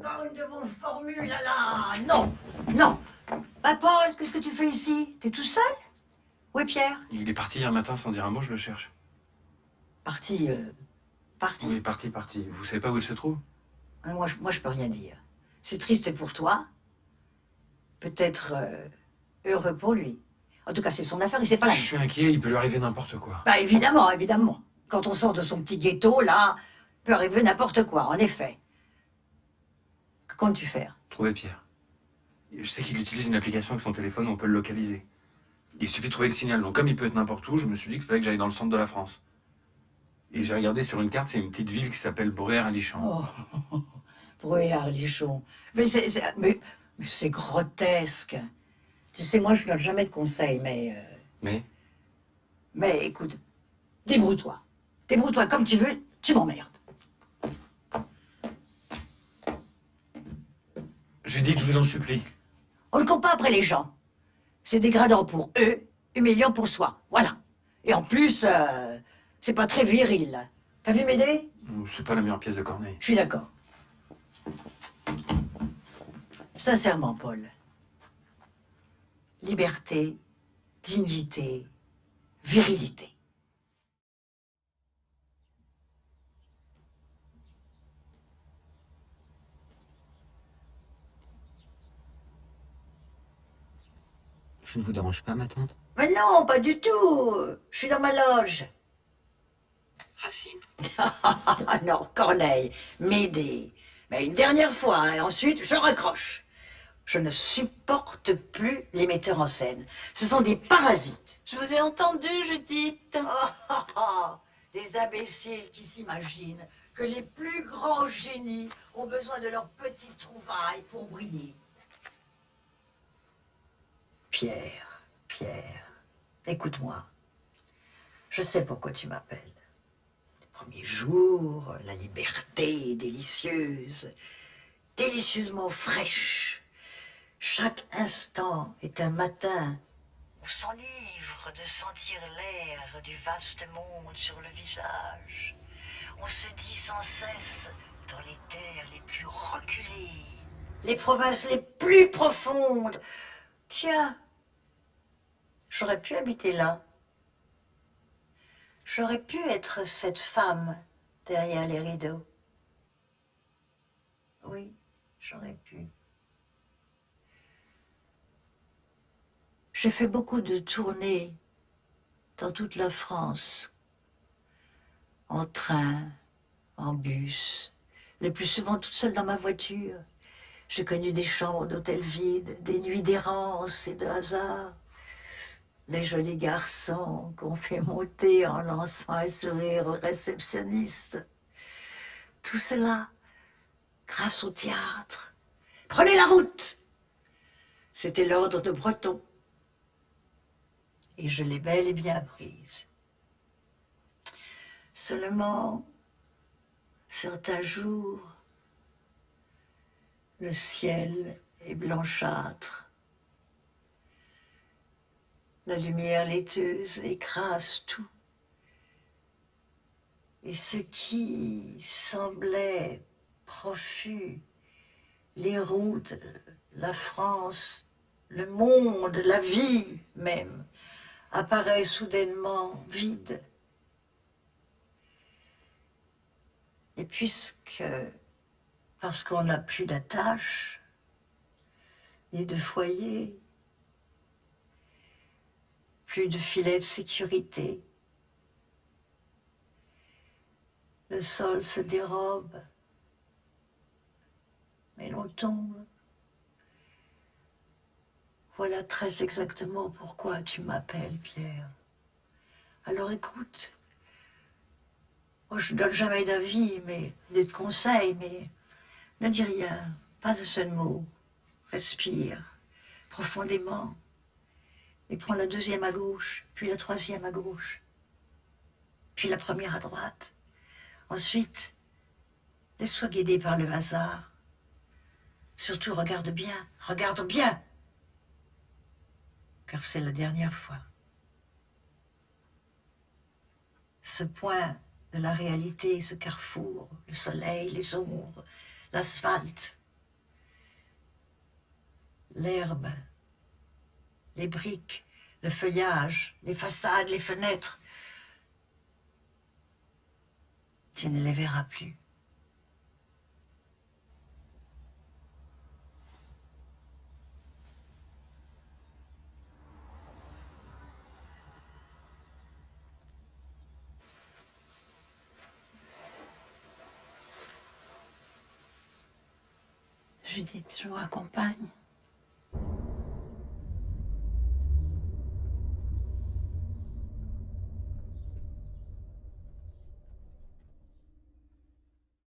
encore une de vos formules, là. Non, non. Bah, Paul, qu'est-ce que tu fais ici? T'es tout seul? Où est Pierre? Il est parti hier matin sans dire un mot, je le cherche. Parti, parti. Oui, parti. Vous savez pas où il se trouve? Moi, je peux rien dire. C'est triste pour toi. Peut-être heureux pour lui. En tout cas, c'est son affaire et c'est pas la Je mienne. suis inquiet, il peut lui arriver n'importe quoi. Bah, évidemment, évidemment. Quand on sort de son petit ghetto, là, peut arriver n'importe quoi, en effet. Que comptes-tu faire? Trouver Pierre. Je sais qu'il utilise une application avec son téléphone où on peut le localiser. Il suffit de trouver le signal. Donc comme il peut être n'importe où, je me suis dit qu'il fallait que j'aille dans le centre de la France. Et j'ai regardé sur une carte, c'est une petite ville qui s'appelle Bruyères-Alichamps. Oh, Bruyères-Lichon. Mais c'est grotesque. Tu sais, moi, je ne donne jamais de conseils, Mais mais écoute, débrouille-toi. Débrouille-toi comme tu veux, tu m'emmerdes. j'ai dit que je vous en supplie. On ne compte pas après les gens. C'est dégradant pour eux, humiliant pour soi. Voilà. Et en plus, c'est pas très viril. T'as vu m'aider? C'est pas la meilleure pièce de Corneille. Je suis d'accord. Sincèrement, Paul. Liberté, dignité, virilité. Je ne vous dérange pas, ma tante? Mais non, pas du tout. Je suis dans ma loge. Racine. Ah non, Corneille, m'aider. Mais une dernière fois, hein, et ensuite, je raccroche. Je ne supporte plus les metteurs en scène. Ce sont des parasites. Je vous ai entendu, Judith. Des imbéciles qui s'imaginent que les plus grands génies ont besoin de leurs petites trouvailles pour briller. Pierre, écoute-moi. Je sais pourquoi tu m'appelles. Les premiers jours, la liberté est délicieuse, délicieusement fraîche. Chaque instant est un matin. On s'enivre de sentir l'air du vaste monde sur le visage. On se dit sans cesse dans les terres les plus reculées, les provinces les plus profondes. Tiens, j'aurais pu habiter là. J'aurais pu être cette femme derrière les rideaux. Oui, j'aurais pu. J'ai fait beaucoup de tournées dans toute la France, en train, en bus, le plus souvent toute seule dans ma voiture. J'ai connu des chambres d'hôtel vides, des nuits d'errance et de hasard, les jolis garçons qu'on fait monter en lançant un sourire au réceptionniste. Tout cela grâce au théâtre. Prenez la route! C'était l'ordre de Breton. Et je l'ai bel et bien prise. Seulement, certains jours, le ciel est blanchâtre. La lumière laiteuse écrase tout. Et ce qui semblait profus, les routes, la France, le monde, la vie même, apparaît soudainement vide. Et parce qu'on n'a plus d'attache, ni de foyer, plus de filet de sécurité, le sol se dérobe, mais l'on tombe. Voilà très exactement pourquoi tu m'appelles, Pierre. Alors écoute, moi je ne donne jamais d'avis, ni de conseils, mais ne dis rien, pas de seul mot. Respire profondément et prends la deuxième à gauche, puis la troisième à gauche, puis la première à droite. Ensuite, laisse-toi guider par le hasard. Surtout regarde bien, car c'est la dernière fois. Ce point de la réalité, ce carrefour, le soleil, les ombres, l'asphalte, l'herbe, les briques, le feuillage, les façades, les fenêtres. Tu ne les verras plus. Judith, je vous accompagne.